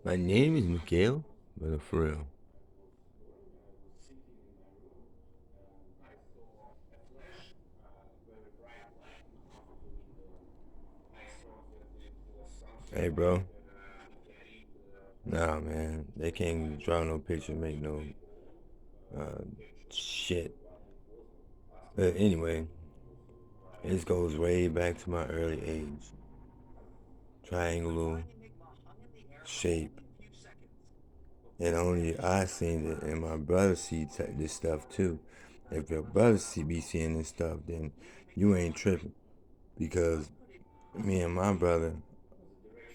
My name is Mikhail, but for real. Hey, bro. Nah, man. They can't draw no picture, make no uh, shit. But anyway, this goes way back to my early age. Triangular shape. And only I seen it, and my brother see this stuff too. If your brother be seeing this stuff, then you ain't tripping. Because me and my brother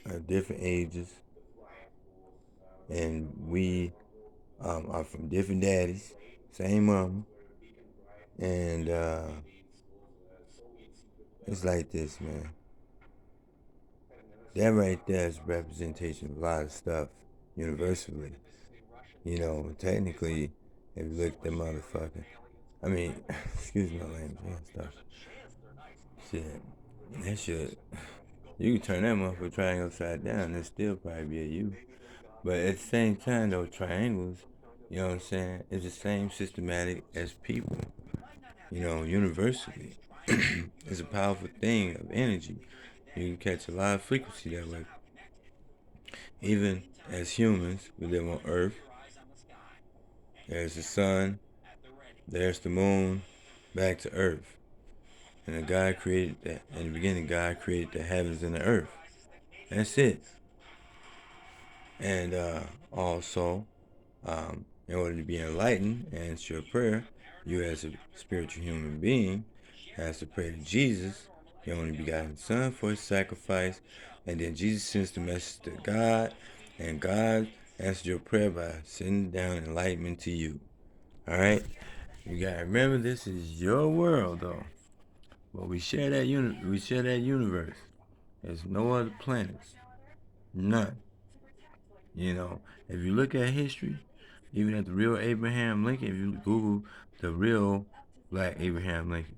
are different ages, and we are from different daddies, same mama, and it's like this, man. That right there is representation of a lot of stuff universally. You know, technically, if you look at the motherfucker, I mean, excuse my language and stuff. Shit, that shit, you can turn that motherfucker triangle upside down and still probably be a U. But at the same time, though, triangles, you know what I'm saying, it's the same systematic as people, you know, universally. It's a powerful thing of energy. You can catch a lot of frequency that way. Even as humans, we live on Earth. There's the sun, there's the moon, back to Earth. And the God created that. In the beginning, God created the heavens and the earth. That's it. And also, in order to be enlightened and answer your prayer, you as a spiritual human being has to pray to Jesus, the only begotten Son, for his sacrifice. And then Jesus sends the message to God, and God answers your prayer by sending down enlightenment to you. All right? You gotta remember, this is your world, though. But we share that we share that universe. There's no other planets. None. You know, if you look at history, even at the real Abraham Lincoln, if you Google the real black Abraham Lincoln,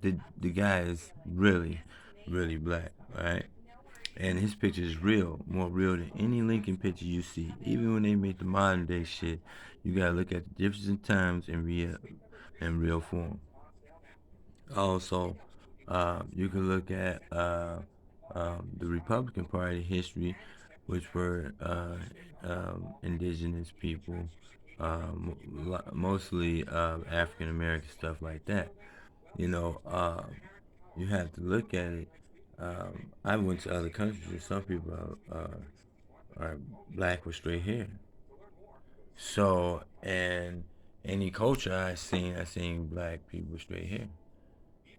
the guy is really, really black, right? And his picture is real, more real than any Lincoln picture you see. Even when they make the modern day shit, you gotta look at the difference in times and real form. Also, you can look at the Republican Party history, which were indigenous people, mostly African American stuff like that. You know, you have to look at it. I went to other countries and some people are black with straight hair. So, and any culture I seen black people with straight hair.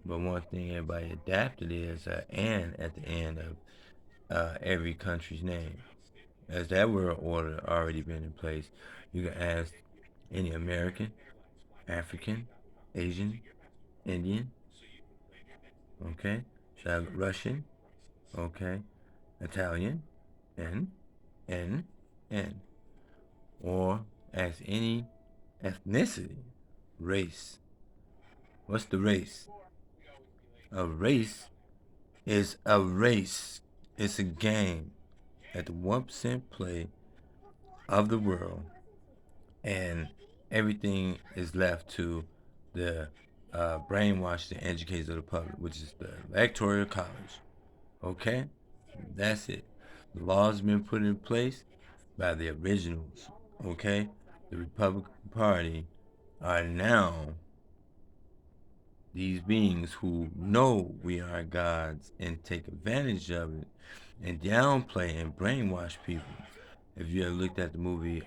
But one thing everybody adapted is "and" at the end of every country's name. As that word order already been in place, you can ask any American, African, Asian, Indian, okay, Russian, okay, Italian, N, N, N, or ask any ethnicity, race. What's the race? A race is a race. It's a game at the 1% play of the world, and everything is left to the brainwashed and educators of the public, which is the electoral college. Okay? That's it. The laws have been put in place by the originals. Okay? The Republican Party are now these beings who know we are gods and take advantage of it and downplay and brainwash people. If you ever looked at the movie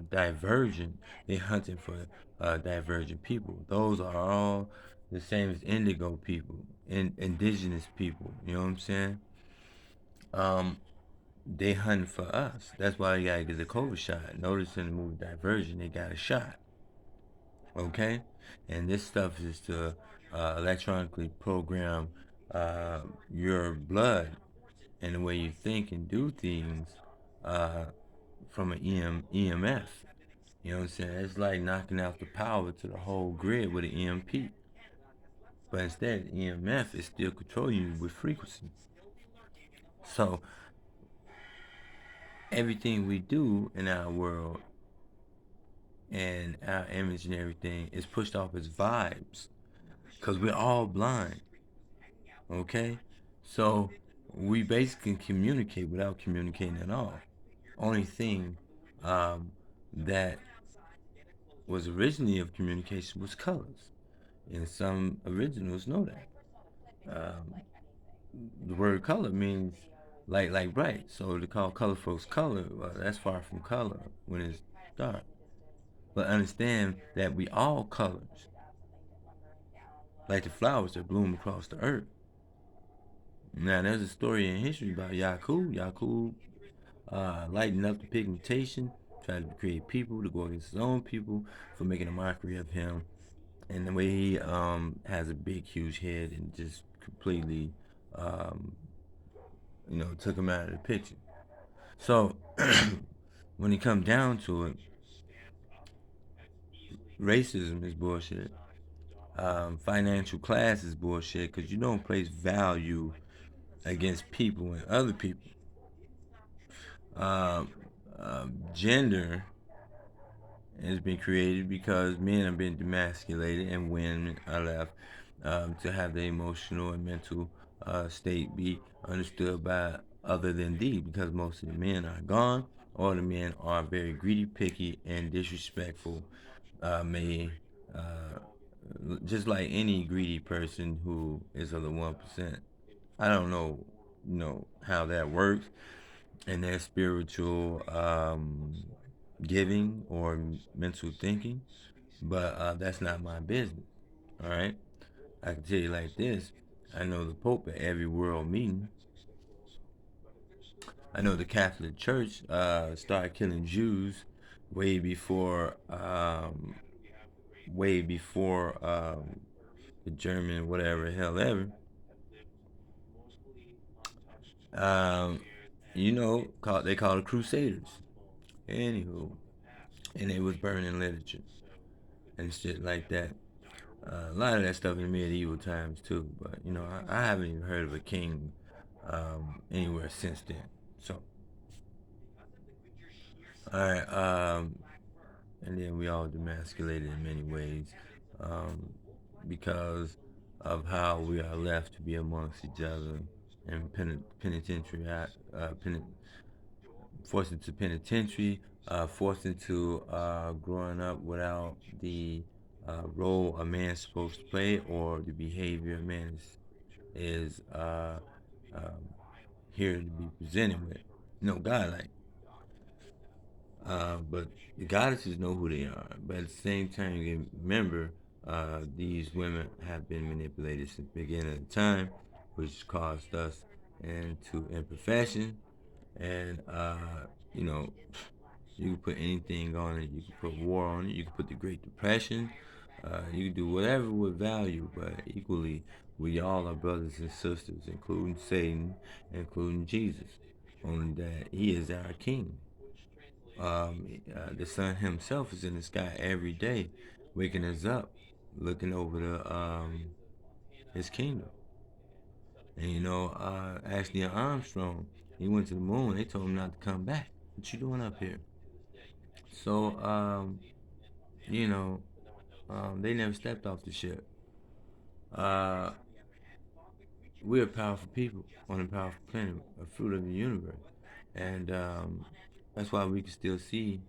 Divergent, they're hunting for divergent people. Those are all the same as indigo people, indigenous people. You know what I'm saying? Um, they hunting for us. That's why you gotta get the COVID shot. Notice in the movie Divergent, they got a shot. Okay, and this stuff is to electronically program uh, your blood and the way you think and do things uh, from an EMF. You know what I'm saying? It's like knocking out the power to the whole grid with an EMP. But instead, EMF is still controlling you with frequency. So everything we do in our world and our image and everything is pushed off as vibes because we're all blind. Okay? So we basically communicate without communicating at all. Only thing um, that was originally of communication was colors. And some originals know that. Um, the word color means like bright. So to call color folks color, well, that's far from color when it's dark. But understand that we all colors, like the flowers that bloom across the earth. Now there's a story in history about Yakub. Yakub lightened up the pigmentation, tried to create people to go against his own people for making a mockery of him. And the way he has a big, huge head and just completely, um, took him out of the picture. So when it comes down to it, racism is bullshit. Financial class is bullshit because you don't place value against people and other people. Um, Gender has been created because men have been demasculated and women are left to have the emotional and mental state be understood by other than thee because most of the men are gone or the men are very greedy, picky, and disrespectful. May just like any greedy person who is of the 1%. I don't know, how that works in their spiritual giving or mental thinking, but that's not my business. All right, I can tell you like this: I know the Pope at every world meeting. I know the Catholic Church started killing Jews way before, the German whatever hell ever. Um, they called it Crusaders. Anywho, and they was burning literature and shit like that. A lot of that stuff in medieval times too, but I haven't even heard of a king anywhere since then. So, all right, and then we all demasculated in many ways um, because of how we are left to be amongst each other and penitentiary, forced into penitentiary, forced into growing up without the role a man is supposed to play or the behavior a man is um, here to be presented with. Godlike. But the goddesses know who they are. But at the same time, you can remember these women have been manipulated since the beginning of the time, which caused us into imperfection. And, you know, you can put anything on it. You can put war on it. You can put the Great Depression. You can do whatever with value, but equally, we all are brothers and sisters, including Satan, including Jesus. Only that he is our king. The sun himself is in the sky every day, waking us up, looking over his kingdom. And Ashley Armstrong, he went to the moon. They told him not to come back. What you doing up here? So, you know, they never stepped off the ship. Uh, we're powerful people on a powerful planet, a fruit of the universe, and that's why we can still see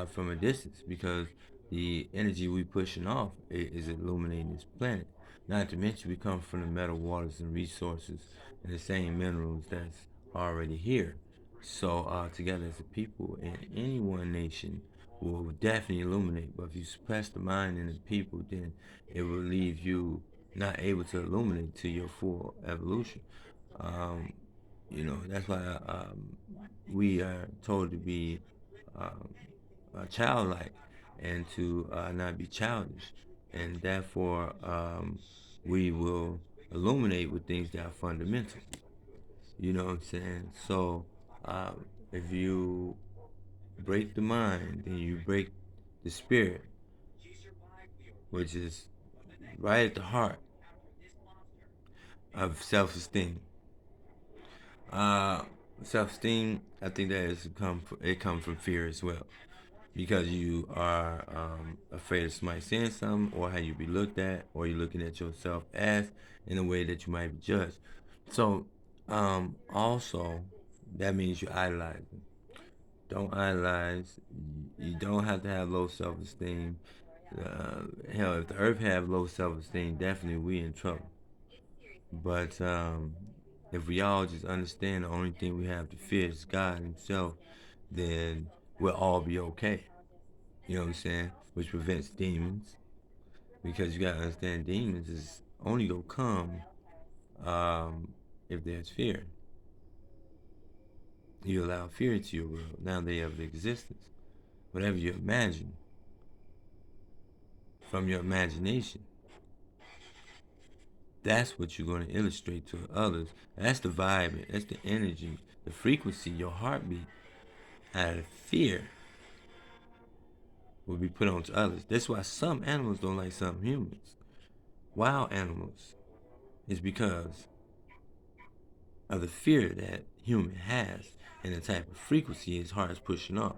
from a distance because the energy we pushing off is illuminating this planet. Not to mention we come from the metal waters and resources and the same minerals that's already here. So together as a people in any one nation will definitely illuminate. But if you suppress the mind and the people, then it will leave you not able to illuminate to your full evolution. Um, that's why we are told to be um, childlike. and to not be childish, and therefore we will illuminate with things that are fundamental. You know what I'm saying? So if you break the mind, then you break the spirit, which is right at the heart of self-esteem. Uh, Self-esteem, I think that it comes from fear as well, because you are afraid of somebody saying something, or how you be looked at, or you're looking at yourself as in a way that you might be judged. So, also, that means you're idolizing. Don't idolize. You don't have to have low self-esteem. Hell, if the earth have low self-esteem, definitely we in trouble. But if we all just understand the only thing we have to fear is God Himself, then we'll all be okay. You know what I'm saying? Which prevents demons, because you gotta understand demons is only gonna come if there's fear. You allow fear into your world. Now they have existence. Whatever you imagine from your imagination, that's what you're going to illustrate to others. That's the vibe. That's the energy, the frequency, your heartbeat. Out of fear will be put onto others. That's why some animals don't like some humans. Wild animals is because of the fear that human has and the type of frequency his heart is pushing off.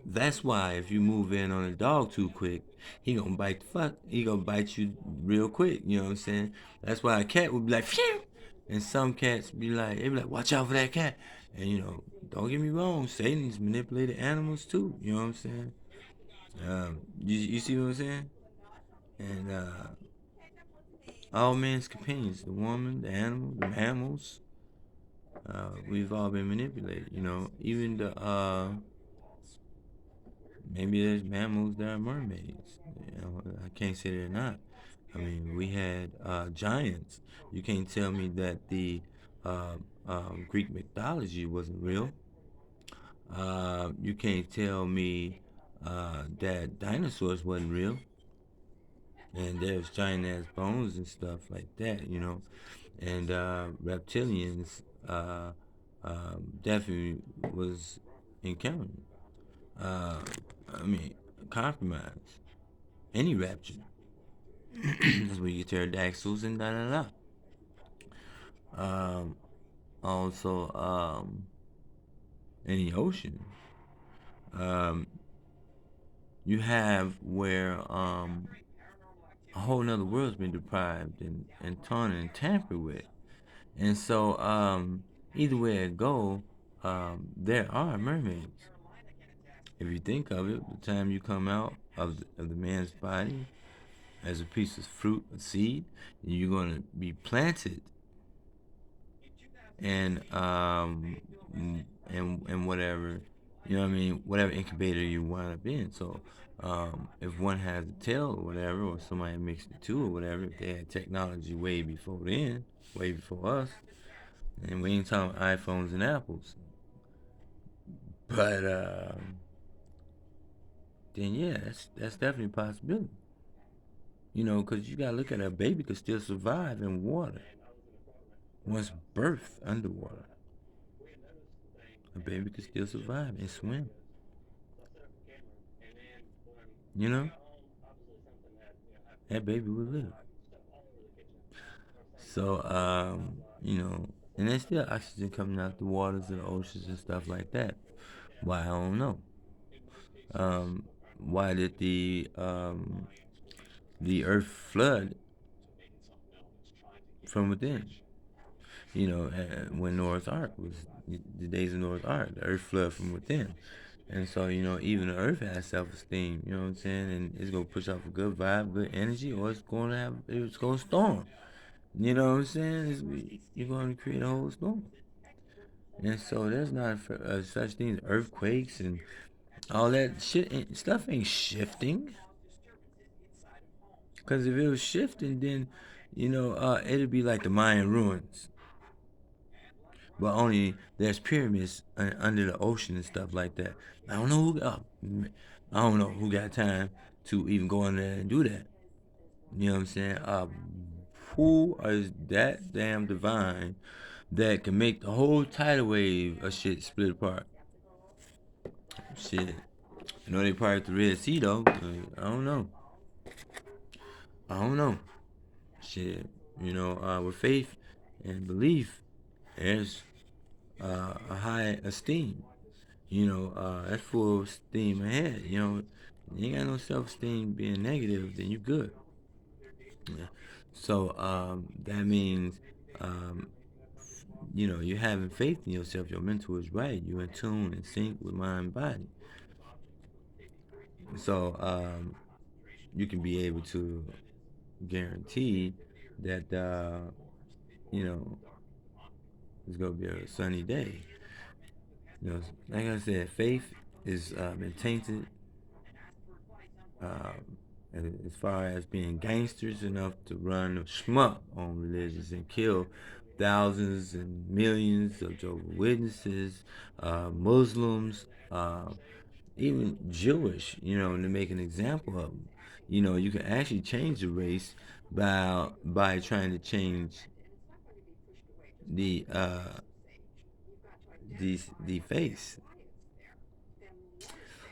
That's why if you move in on a dog too quick, he gonna bite the fuck. He gonna bite you real quick. You know what I'm saying? That's why a cat would be like, phew! And some cats be like, they be like, watch out for that cat. And you know, don't get me wrong, Satan's manipulated animals too. You know what I'm saying? You see what I'm saying? And all men's companions, the woman, the animal, the mammals, we've all been manipulated. You know, even the maybe there's mammals that are mermaids. You know, I can't say they're not. I mean, we had giants. You can't tell me that the uh, Greek mythology wasn't real. You can't tell me that dinosaurs wasn't real, and there's giant ass bones and stuff like that, you know. And reptilians definitely was encountered. Uh, I mean, compromise, any rapture. That's where you get pterodactyls and da da da. Also, in the ocean, um, you have where a whole nother world's been deprived and taunted and tampered with. And so, either way it go, there are mermaids. If you think of it, the time you come out of the man's body as a piece of fruit, a seed, you're going to be planted and and whatever, you know what I mean, whatever incubator you wind up in. So if one has a tail or whatever, or somebody mixed the two or whatever, if they had technology way before then, way before us, and we ain't talking iPhones and Apples, but then yeah, that's definitely a possibility. You know, because you gotta look at a baby could still survive in water once birthed underwater. A baby could still survive and swim. You know, that baby would live. So, you know, and there's still oxygen coming out the waters and the oceans and stuff like that. Why, I don't know. Um, why did the earth flood from within? You know, when Noah's Ark was the days of Noah's Ark, the earth flood from within. And so, you know, even the earth has self-esteem, you know what I'm saying? And it's going to push off a good vibe, good energy, or it's going to storm. You know what I'm saying? You're going to create a whole storm. And so there's not such things, earthquakes and all that shit. Stuff ain't shifting. Because if it was shifting, then, you know, it'd be like the Mayan ruins. but only there's pyramids under the ocean and stuff like that. I don't know who. I don't know who got time to even go in there and do that. You know what I'm saying? Who is that damn divine that can make the whole tidal wave of shit split apart? Shit. You know they part of the Red Sea though. I don't know. I don't know. Shit. With faith and belief, there's a high esteem. That's full steam ahead. You ain't got no self esteem being negative, then you good. Yeah. So that means um, you're having faith in yourself. Your mental is right. You're in tune and sync with mind and body. So you can be able to guarantee that you know it's gonna be a sunny day. Like I said, faith is been tainted um, as far as being gangsters enough to run a schmuck on religions and kill thousands and millions of Jehovah's Witnesses, Muslims, even Jewish, to make an example of them. You can actually change the race by trying to change the the face,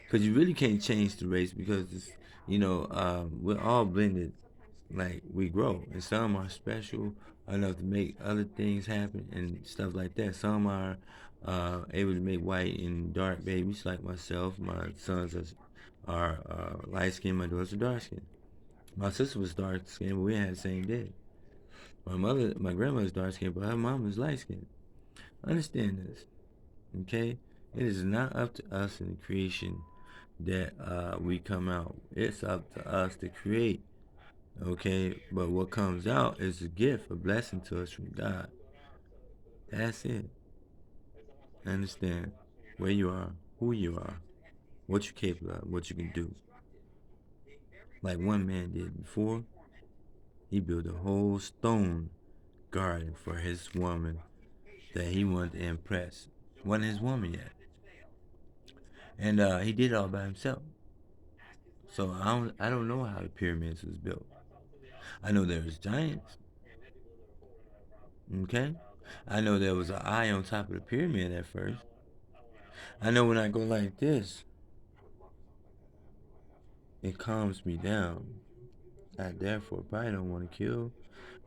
because you really can't change the race because we're all blended like we grow, and some are special enough to make other things happen and stuff like that. Some are able to make white and dark babies, like myself. My sons are light skinned. My daughters are dark skinned. My sister was dark skinned, but we had the same day. My grandmother's dark skinned, but her mom was light skinned. Understand this, okay? It is not up to us in the creation that we come out. It's up to us to create. Okay, but what comes out is a gift, a blessing to us from God. That's it. Understand where you are, who you are, what you're capable of, what you can do. Like one man did before, he built a whole stone garden for his woman that he wanted to impress. Wasn't his woman yet, and he did it all by himself. So I don't know how the pyramids was built. I know there was giants. Okay, I know there was an eye on top of the pyramid at first. I know when I go like this, it calms me down. I therefore probably don't want to kill,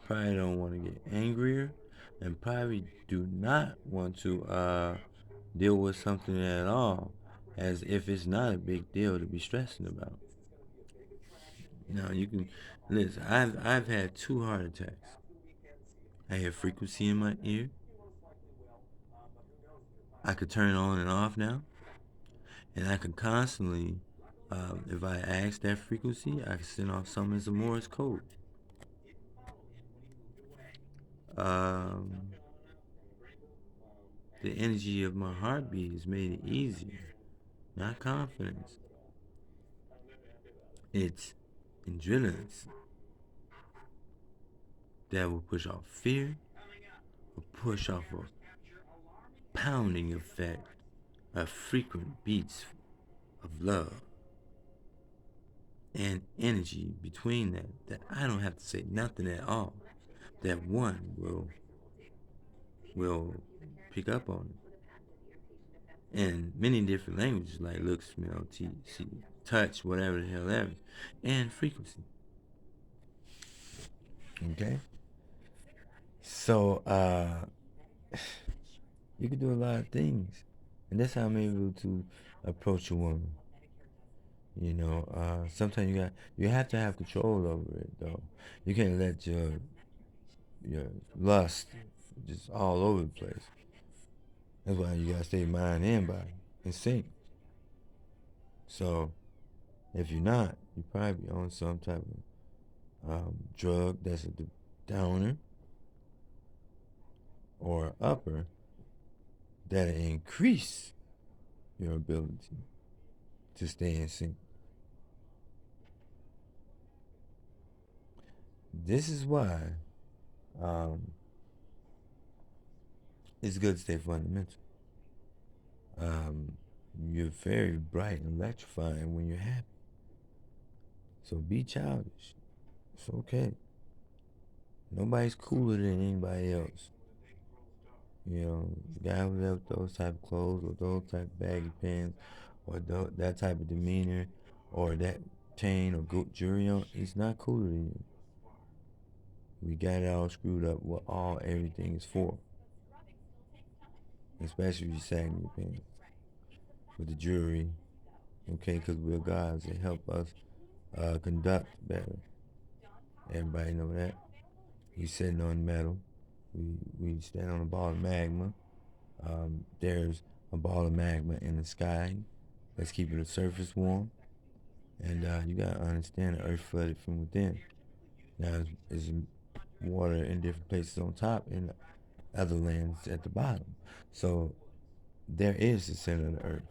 probably don't want to get angrier, and probably do not want to deal with something at all, as if it's not a big deal to be stressing about. Now you can listen. I've had 2 heart attacks. I have frequency in my ear. I could turn it on and off now, and I can constantly, if I ask that frequency, I can send off something as a Morse code. Um, the energy of my heartbeat has made it easier, not confidence. It's adrenaline that will push off fear, or push off a pounding effect of frequent beats of love and energy between that I don't have to say nothing at all. That one will pick up on it in many different languages like look, smell, see, touch, whatever the hell ever, and frequency. Okay, so you can do a lot of things, and that's how I'm able to approach a woman. Sometimes you have to have control over it though. You can't let your lust just all over the place. That's why you gotta stay mind and body in sync. So if you're not, you probably on some type of drug that's a downer or upper that'll increase your ability to stay in sync. This is why um, it's good to stay fundamental. Um, you're very bright and electrifying when you're happy. So be childish. It's okay. Nobody's cooler than anybody else. You know, the guy who left those type of clothes or those type of baggy pants or that type of demeanor or that chain or jewelry on, he's not cooler than you. We got it all screwed up what all everything is for. Especially if you're sagging your pants with the jewelry. Okay, because we're gods. They help us conduct better. Everybody know that. We sitting on metal. We stand on a ball of magma. There's a ball of magma in the sky. Let's keep the surface warm. And you gotta understand the earth flooded from within. Now there's water in different places on top and other lands at the bottom. So there is the center of the earth.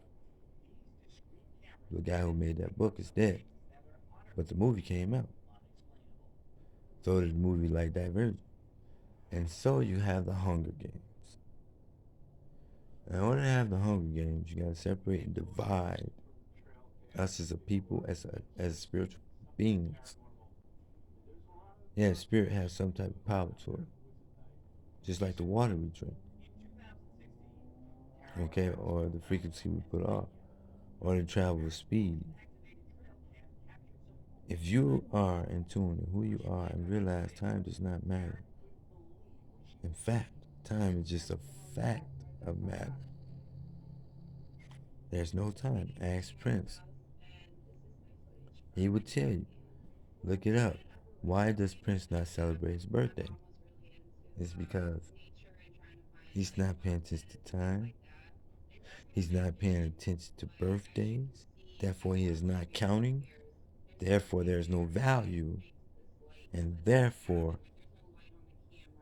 The guy who made that book is dead, but the movie came out. So did the movie like Divergent. And so you have the Hunger Games. In order to have the Hunger Games, you gotta separate and divide us as a people, as spiritual beings. Yeah, spirit has some type of power to it, just like the water we drink, okay, or the frequency we put off, or the travel with speed. If you are in tune with who you are and realize time does not matter, in fact, time is just a fact of matter. There's no time. Ask Prince. He would tell you. Look it up. Why does Prince not celebrate his birthday? It's because he's not paying attention to time. He's not paying attention to birthdays. Therefore, he is not counting. Therefore, there is no value. And therefore,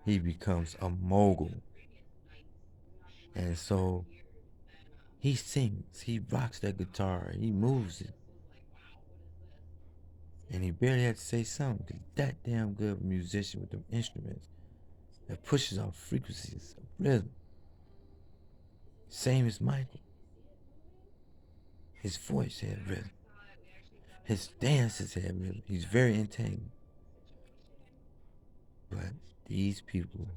he becomes a mogul. And so, he sings. He rocks that guitar. He moves it. And he barely had to say something because that damn good of a musician with them instruments that pushes off frequencies of rhythm. Same as Michael. His voice had rhythm. His dances had rhythm. He's very entertaining. But these people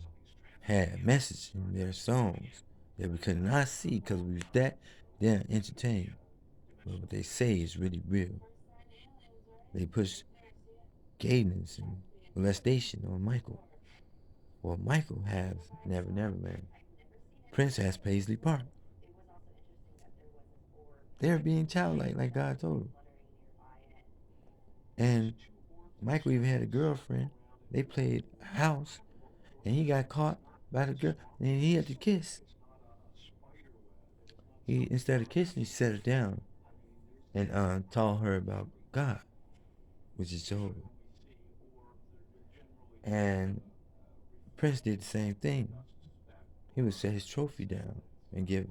had a message in their songs that we could not see because we was that damn entertained. But what they say is really real. They push gayness and molestation on Michael. Well, Michael has Never Never Land. Prince has Paisley Park. They're being childlike like God told them. And Michael even had a girlfriend. They played house and he got caught by the girl and he had to kiss. He instead of kissing, he set her down and taught her about God, which is Jehovah. And Prince did the same thing. He would set his trophy down and give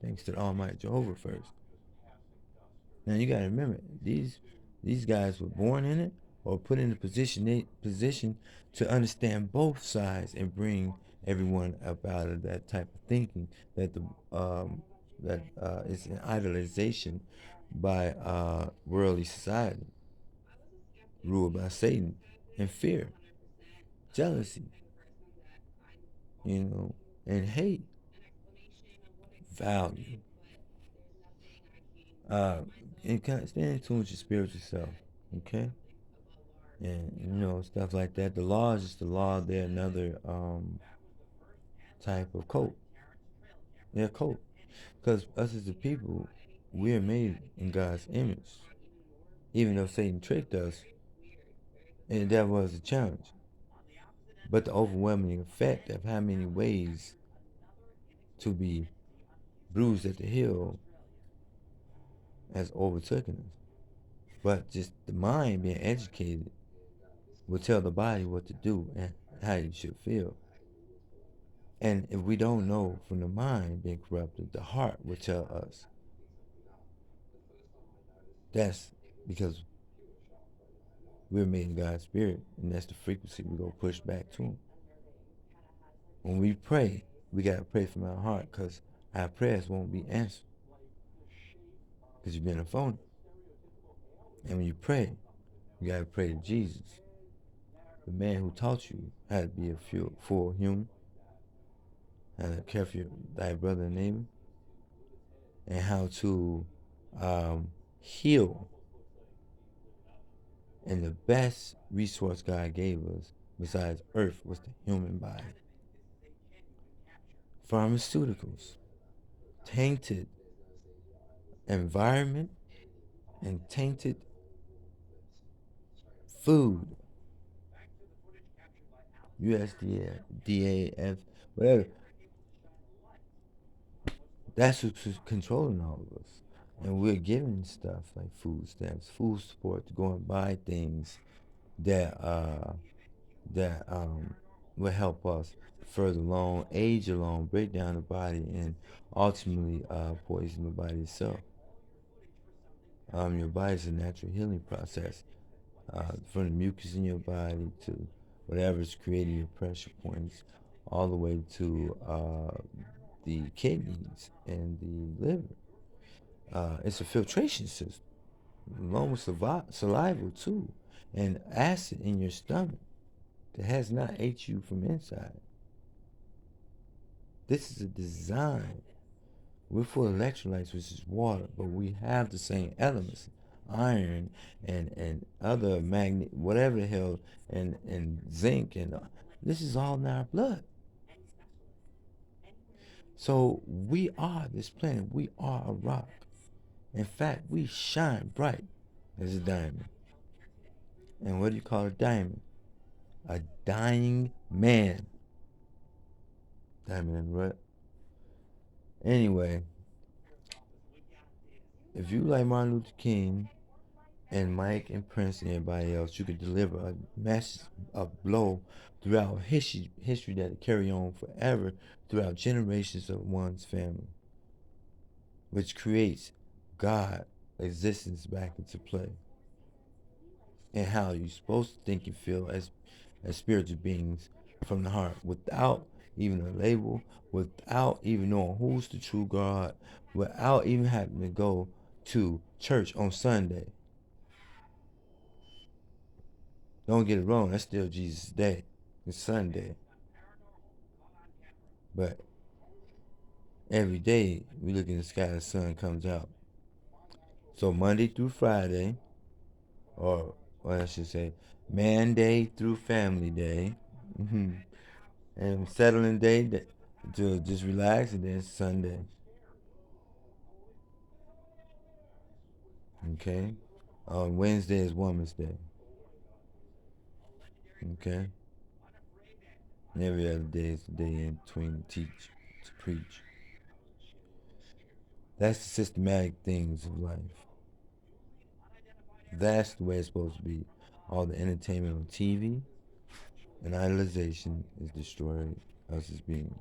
thanks to the Almighty Jehovah first. Now you gotta remember, these guys were born in it or put in a position to understand both sides and bring everyone up out of that type of thinking that is an idolization by worldly society, ruled by Satan, and fear, jealousy, and hate, value. Uh, and kind of stay in tune with your spiritual self, okay? And stuff like that. The law is just the law. They're another type of cult. They're a cult because us as the people, we are made in God's image. Even though Satan tricked us, and that was a challenge. But the overwhelming effect of how many ways to be bruised at the heel has overtaken us. But just the mind being educated will tell the body what to do and how you should feel. And if we don't know from the mind being corrupted, the heart will tell us. That's because we're made in God's spirit, and that's the frequency we're going to push back to Him. When we pray, We got to pray from our heart because our prayers won't be answered because you've been a phony. And when you pray, you got to pray to Jesus, the man who taught you how to be a full human, how to care for thy brother and neighbor, and how to heal. And the best resource God gave us, besides earth, was the human body. Pharmaceuticals, tainted environment, and tainted food. USDA, DAF, whatever. That's what's controlling all of us. And we're given stuff like food stamps, food support to go and buy things that will help us further along, age along, break down the body, and ultimately poison the body itself. Your body's a natural healing process, from the mucus in your body to whatever's creating your pressure points, all the way to the kidneys and the liver. It's a filtration system, along with saliva too, and acid in your stomach that has not ate you from inside. This is a design. We're full of electrolytes, which is water, but we have the same elements, iron and other magnet, whatever the hell, and zinc, and this is all in our blood. So we are this planet. We are a rock. In fact, we shine bright as a diamond. And what do you call a diamond? A dying man. Diamond in the rut. Anyway, if you like Martin Luther King and Mike and Prince and everybody else, you could deliver a message, a blow throughout history that'll carry on forever throughout generations of one's family, which creates God existence back into play. And how you're supposed to think and feel as spiritual beings from the heart, without even a label, without even knowing who's the true God, without even having to go to church on Sunday. Don't get it wrong, that's still Jesus' day. It's Sunday. But every day we look in the sky, the sun comes out. So Monday through Friday, or what I should say, man day through family day, and settling day to just relax, and then Sunday. Okay? Wednesday is Woman's Day. Okay? And every other day is the day in between to teach, to preach. That's the systematic things of life. That's the way it's supposed to be. All the entertainment on TV and idolization is destroying us as beings.